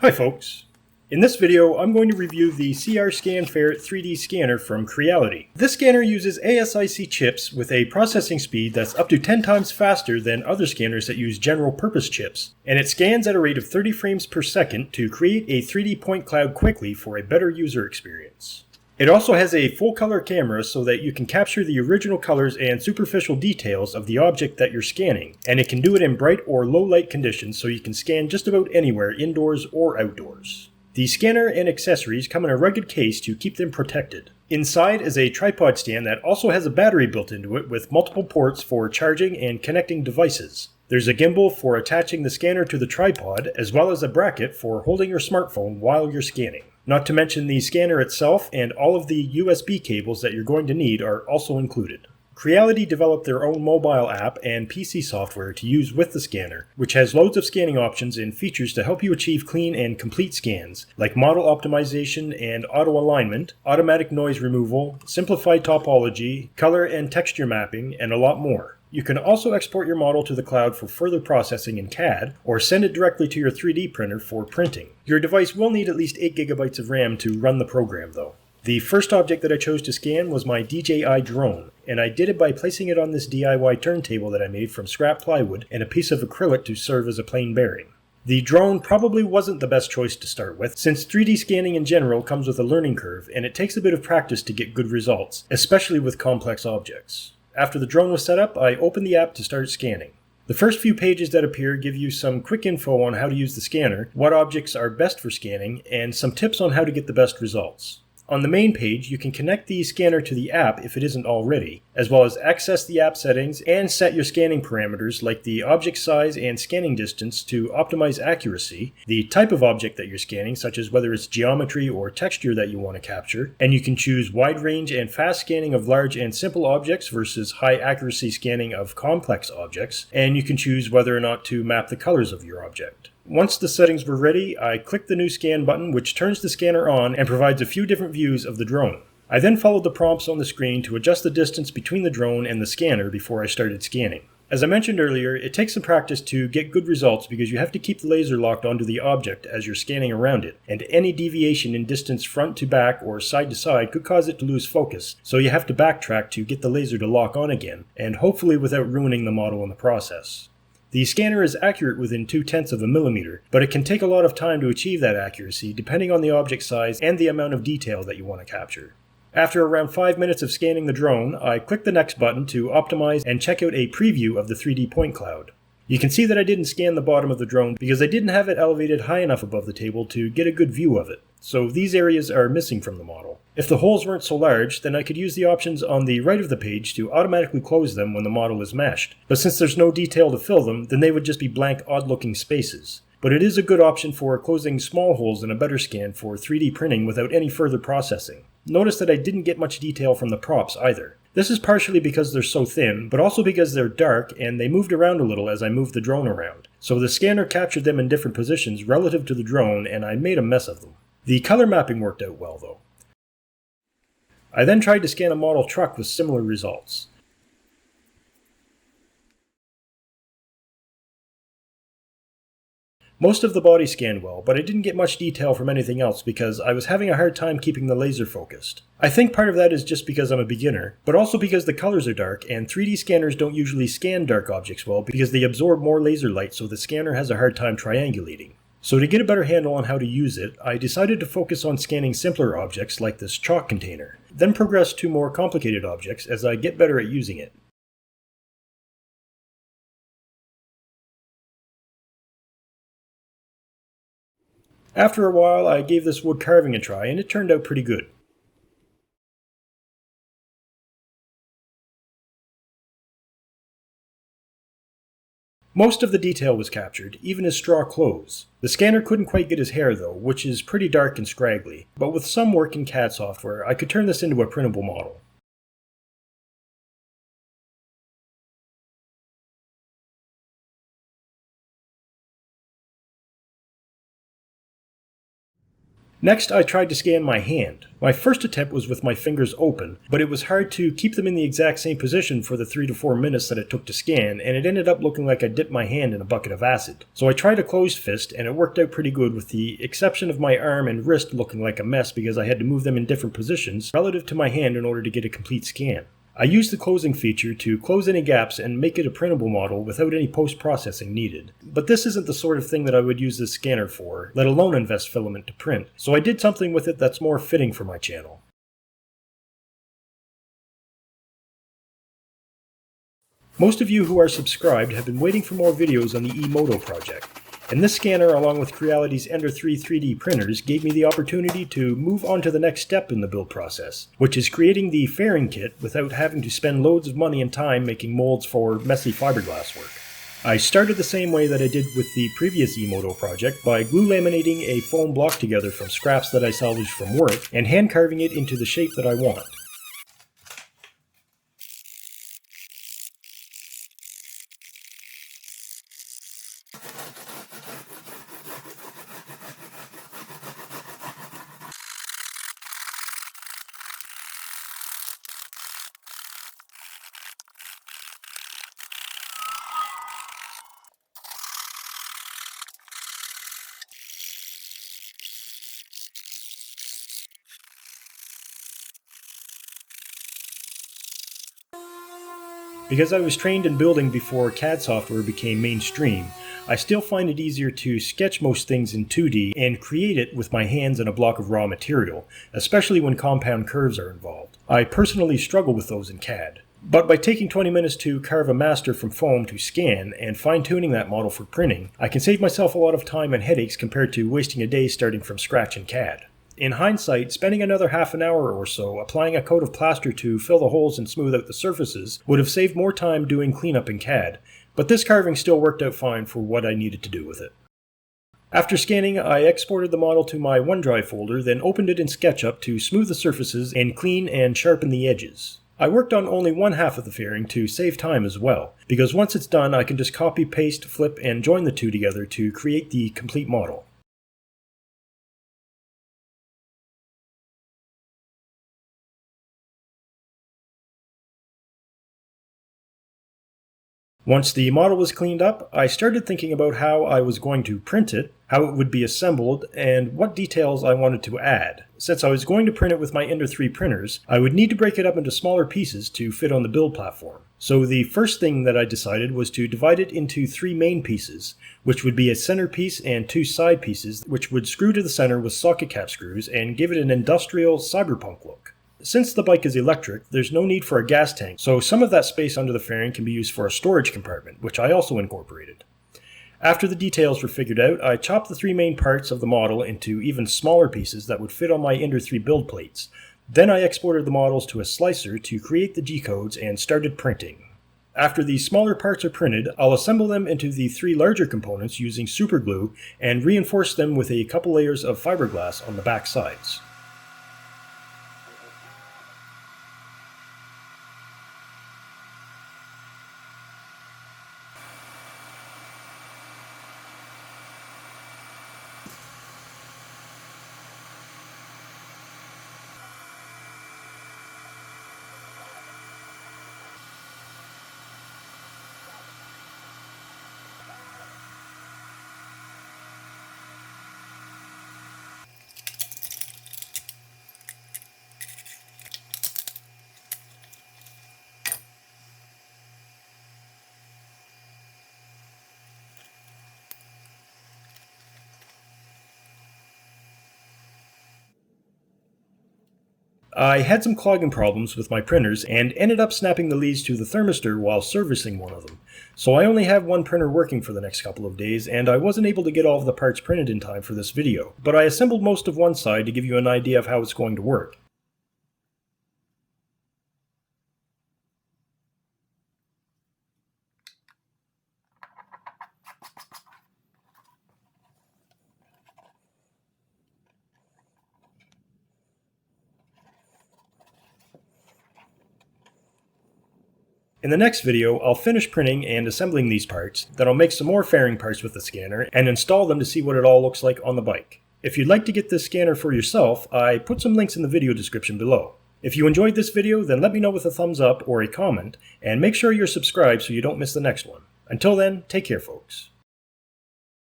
Hi folks! In this video, I'm going to review the CR-Scan Ferret 3D scanner from Creality. This scanner uses ASIC chips with a processing speed that's up to 10 times faster than other scanners that use general purpose chips, and it scans at a rate of 30 frames per second to create a 3D point cloud quickly for a better user experience. It also has a full color camera so that you can capture the original colors and superficial details of the object that you're scanning, and it can do it in bright or low light conditions so you can scan just about anywhere indoors or outdoors. The scanner and accessories come in a rugged case to keep them protected. Inside is a tripod stand that also has a battery built into it with multiple ports for charging and connecting devices. There's a gimbal for attaching the scanner to the tripod, as well as a bracket for holding your smartphone while you're scanning. Not to mention the scanner itself and all of the USB cables that you're going to need are also included. Creality developed their own mobile app and PC software to use with the scanner, which has loads of scanning options and features to help you achieve clean and complete scans, like model optimization and auto alignment, automatic noise removal, simplified topology, color and texture mapping, and a lot more. You can also export your model to the cloud for further processing in CAD, or send it directly to your 3D printer for printing. Your device will need at least 8 GB of RAM to run the program though. The first object that I chose to scan was my DJI drone, and I did it by placing it on this DIY turntable that I made from scrap plywood and a piece of acrylic to serve as a plain bearing. The drone probably wasn't the best choice to start with, since 3D scanning in general comes with a learning curve and it takes a bit of practice to get good results, especially with complex objects. After the drone was set up, I opened the app to start scanning. The first few pages that appear give you some quick info on how to use the scanner, what objects are best for scanning, and some tips on how to get the best results. On the main page, you can connect the scanner to the app if it isn't already, as well as access the app settings and set your scanning parameters like the object size and scanning distance to optimize accuracy, the type of object that you're scanning, such as whether it's geometry or texture that you want to capture, and you can choose wide range and fast scanning of large and simple objects versus high accuracy scanning of complex objects, and you can choose whether or not to map the colors of your object. Once the settings were ready, I clicked the new scan button, which turns the scanner on and provides a few different views of the drone. I then followed the prompts on the screen to adjust the distance between the drone and the scanner before I started scanning. As I mentioned earlier, it takes some practice to get good results because you have to keep the laser locked onto the object as you're scanning around it, and any deviation in distance front to back or side to side could cause it to lose focus, so you have to backtrack to get the laser to lock on again, and hopefully without ruining the model in the process. The scanner is accurate within 0.2 of a millimeter, but it can take a lot of time to achieve that accuracy depending on the object size and the amount of detail that you want to capture. After around 5 minutes of scanning the drone, I clicked the next button to optimize and check out a preview of the 3D point cloud. You can see that I didn't scan the bottom of the drone because I didn't have it elevated high enough above the table to get a good view of it, so these areas are missing from the model. If the holes weren't so large, then I could use the options on the right of the page to automatically close them when the model is meshed, but since there's no detail to fill them, then they would just be blank, odd-looking spaces. But it is a good option for closing small holes in a better scan for 3D printing without any further processing. Notice that I didn't get much detail from the props either. This is partially because they're so thin, but also because they're dark and they moved around a little as I moved the drone around. So the scanner captured them in different positions relative to the drone and I made a mess of them. The color mapping worked out well though. I then tried to scan a model truck with similar results. Most of the body scanned well, but I didn't get much detail from anything else because I was having a hard time keeping the laser focused. I think part of that is just because I'm a beginner, but also because the colors are dark and 3D scanners don't usually scan dark objects well because they absorb more laser light, so the scanner has a hard time triangulating. So to get a better handle on how to use it, I decided to focus on scanning simpler objects like this chalk container, then progress to more complicated objects as I get better at using it. After a while, I gave this wood carving a try and it turned out pretty good. Most of the detail was captured, even his straw clothes. The scanner couldn't quite get his hair though, which is pretty dark and scraggly, but with some work in CAD software, I could turn this into a printable model. Next, I tried to scan my hand. My first attempt was with my fingers open, but it was hard to keep them in the exact same position for the 3 to 4 minutes that it took to scan, and it ended up looking like I dipped my hand in a bucket of acid. So I tried a closed fist, and it worked out pretty good, with the exception of my arm and wrist looking like a mess because I had to move them in different positions relative to my hand in order to get a complete scan. I used the closing feature to close any gaps and make it a printable model without any post-processing needed. But this isn't the sort of thing that I would use this scanner for, let alone invest filament to print, so I did something with it that's more fitting for my channel. Most of you who are subscribed have been waiting for more videos on the eMoto project. And this scanner, along with Creality's Ender 3 3D printers, gave me the opportunity to move on to the next step in the build process, which is creating the fairing kit without having to spend loads of money and time making molds for messy fiberglass work. I started the same way that I did with the previous eMoto project, by glue laminating a foam block together from scraps that I salvaged from work, and hand carving it into the shape that I want. Because I was trained in building before CAD software became mainstream, I still find it easier to sketch most things in 2D and create it with my hands and a block of raw material, especially when compound curves are involved. I personally struggle with those in CAD. But by taking 20 minutes to carve a master from foam to scan and fine-tuning that model for printing, I can save myself a lot of time and headaches compared to wasting a day starting from scratch in CAD. In hindsight, spending another half an hour or so applying a coat of plaster to fill the holes and smooth out the surfaces would have saved more time doing cleanup in CAD, but this carving still worked out fine for what I needed to do with it. After scanning, I exported the model to my OneDrive folder, then opened it in SketchUp to smooth the surfaces and clean and sharpen the edges. I worked on only one half of the fairing to save time as well, because once it's done I can just copy, paste, flip, and join the two together to create the complete model. Once the model was cleaned up, I started thinking about how I was going to print it, how it would be assembled, and what details I wanted to add. Since I was going to print it with my Ender 3 printers, I would need to break it up into smaller pieces to fit on the build platform. So the first thing that I decided was to divide it into 3 main pieces, which would be a center piece and 2 side pieces, which would screw to the center with socket cap screws and give it an industrial cyberpunk look. Since the bike is electric, there's no need for a gas tank, so some of that space under the fairing can be used for a storage compartment, which I also incorporated. After the details were figured out, I chopped the 3 main parts of the model into even smaller pieces that would fit on my Ender 3 build plates. Then I exported the models to a slicer to create the G-codes and started printing. After the smaller parts are printed, I'll assemble them into the 3 larger components using superglue and reinforce them with a couple layers of fiberglass on the back sides. I had some clogging problems with my printers and ended up snapping the leads to the thermistor while servicing one of them. So I only have one printer working for the next couple of days, and I wasn't able to get all of the parts printed in time for this video, but I assembled most of one side to give you an idea of how it's going to work. In the next video, I'll finish printing and assembling these parts, then I'll make some more fairing parts with the scanner and install them to see what it all looks like on the bike. If you'd like to get this scanner for yourself, I put some links in the video description below. If you enjoyed this video, then let me know with a thumbs up or a comment, and make sure you're subscribed so you don't miss the next one. Until then, take care, folks.